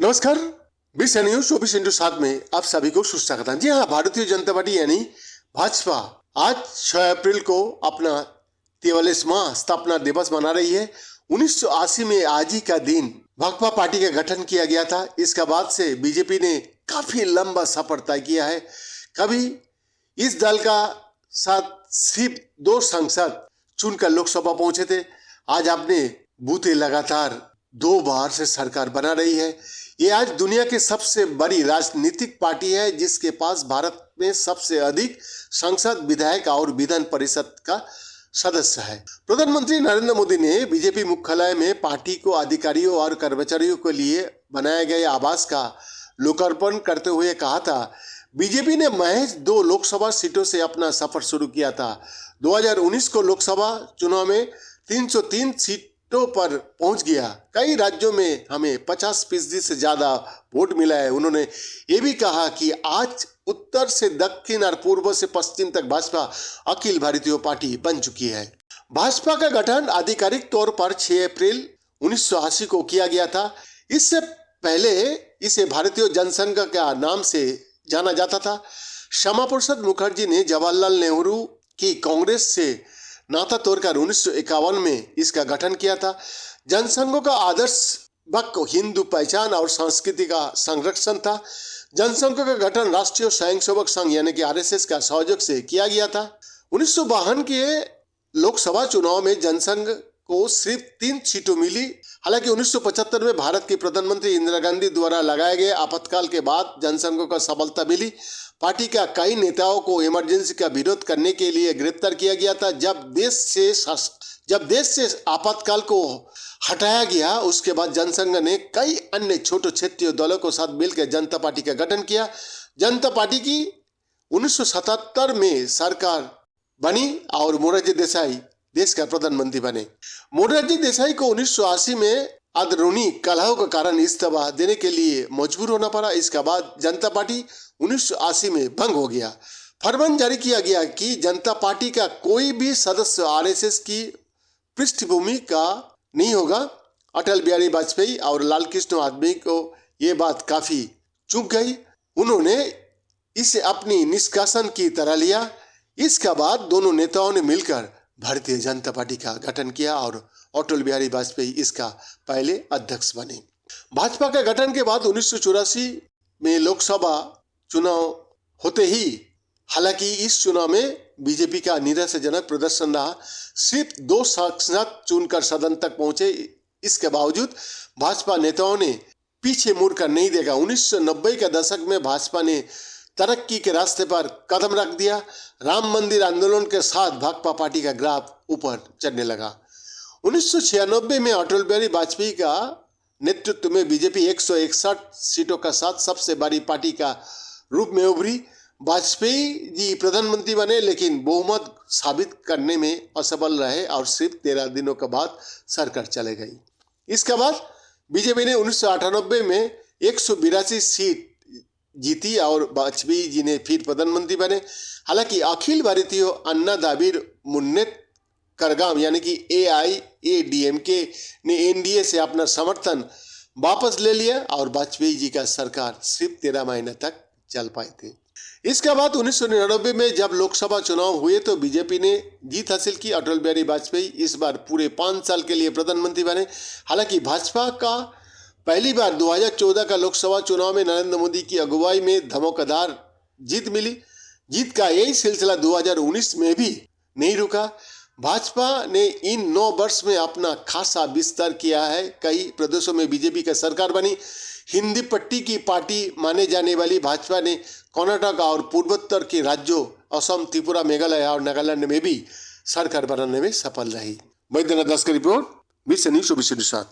नमस्कार। 20 न्यूज 24/7 में आप सभी को सुस्वागत है। जी हाँ, भारतीय जनता पार्टी यानी भाजपा आज 6 अप्रैल को अपना 43वां स्थापना दिवस मना रही है। 1980 में आज ही का दिन भाकपा पार्टी का गठन किया गया था। इसके बाद से बीजेपी ने काफी लंबा सफर तय किया है। कभी इस दल का साथ सिर्फ 2 सांसद चुनकर लोकसभा पहुंचे थे। आज आपने बूते लगातार 2 बार से सरकार बना रही है। ये आज दुनिया की सबसे बड़ी राजनीतिक पार्टी है, जिसके पास भारत में सबसे अधिक सांसद, विधायक और विधान परिषद का सदस्य है। प्रधानमंत्री नरेंद्र मोदी ने बीजेपी मुख्यालय में पार्टी को अधिकारियों और कर्मचारियों के लिए बनाए गए आवास का लोकार्पण करते हुए कहा था, बीजेपी ने महज 2 लोकसभा सीटों से अपना सफर शुरू किया था। 2019 को लोकसभा चुनाव में 303 सीटों पर पहुंच गया। कई राज्यों में हमें 50% से ज्यादा वोट मिला है। उन्होंने ये भी कहा कि आज उत्तर से दक्षिण और पूर्व से पश्चिम तक भाजपा अखिल भारतीय पार्टी बन चुकी है। भाजपा का गठन आधिकारिक तौर पर 6 अप्रैल 1980 को किया गया था। इससे पहले इसे भारतीय जनसंघ का नाम से जाना जाता था। श्यामा प्रसाद मुखर्जी ने जवाहरलाल नेहरू की कांग्रेस से नाता तोड़कर 1951 में इसका गठन किया था। जनसंघ का आदर्श वक्र हिंदू पहचान और संस्कृति का संरक्षण था। जनसंघ का गठन राष्ट्रीय स्वयंसेवक संघ यानी कि आरएसएस का सहयोग से किया गया था। 1952 के लोकसभा चुनाव में जनसंघ को सिर्फ 3 सीटों मिली। हालांकि 1975 में भारत की प्रधानमंत्री इंदिरा गांधी द्वारा लगाए गए आपातकाल के बाद जनसंघ को सफलता मिली। पार्टी का कई नेताओं को इमरजेंसी का विरोध करने के लिए गिरफ्तार किया गया था। जब देश से आपातकाल को हटाया गया, उसके बाद जनसंघ ने कई अन्य छोटे क्षेत्रीय दलों के साथ मिलकर जनता पार्टी का गठन किया। जनता पार्टी की 1977 में सरकार बनी और मोरारजी देसाई देश का प्रधानमंत्री बने। मोरारजी देसाई को 1980 में अंदरूनी कलहों के कारण इस्तीफा देने के लिए मजबूर होना पड़ा। इसके बाद जनता पार्टी 1980 में भंग हो गया। फरमान जारी किया गया कि जनता पार्टी का कोई भी सदस्य आरएसएस की पृष्ठभूमि का नहीं होगा। अटल बिहारी वाजपेयी और लाल कृष्ण आडवाणी को ये बात काफी चुभ गई। उन्होंने इसे अपनी निष्कासन की तरह लिया। इसके बाद दोनों नेताओं ने मिलकर भारतीय जनता पार्टी का गठन किया और अटल बिहारी वाजपेयी इसका पहले अध्यक्ष बने। भाजपा के गठन के बाद 1984 में लोकसभा चुनाव होते ही, हालांकि इस चुनाव में बीजेपी का निराशाजनक प्रदर्शन रहा। सिर्फ 2 सांसद चुनकर सदन तक पहुंचे। इसके बावजूद भाजपा नेताओं ने पीछे मुड़कर नहीं देखा। 1990 के दशक में भाजपा ने तरक्की के रास्ते पर कदम रख दिया। राम मंदिर आंदोलन के साथ भाकपा पार्टी का ग्राफ ऊपर चढ़ने लगा। 1996 में अटल बिहारी वाजपेयी का नेतृत्व में बीजेपी 161 सीटों के साथ सबसे बड़ी पार्टी का रूप में उभरी। वाजपेयी जी प्रधानमंत्री बने, लेकिन बहुमत साबित करने में असफल रहे और सिर्फ 13 दिनों के बाद सरकार चले गई। इसके बाद बीजेपी ने 1998 में 182 सीट जीती और वाजपेयी जी ने फिर प्रधानमंत्री बने। हालांकि अखिल भारतीय अन्ना द्रविड़ मुन्नेत्र कड़गम यानी कि AIADMK ने एनडीए से अपना समर्थन वापस ले लिया और वाजपेयी जी का सरकार सिर्फ 13 महीने तक चल पाए थे। इसके बाद 1999 में जब लोकसभा चुनाव हुए तो बीजेपी ने जीत हासिल की। अटल बिहारी वाजपेयी इस बार पूरे 5 साल के लिए प्रधानमंत्री बने। हालांकि भाजपा का पहली बार 2014 का लोकसभा चुनाव में नरेंद्र मोदी की अगुवाई में धमाकेदार जीत मिली। जीत का यही सिलसिला 2019 में भी नहीं रुका। भाजपा ने इन 9 वर्ष में अपना खासा विस्तार किया है। कई प्रदेशों में बीजेपी का सरकार बनी। हिंदी पट्टी की पार्टी माने जाने वाली भाजपा ने कर्नाटक और पूर्वोत्तर के राज्यों असम, त्रिपुरा, मेघालय और नागालैंड में भी सरकार बनाने में सफल रही। वैद्यनाथ दास की रिपोर्ट, 20 न्यूज 24/7।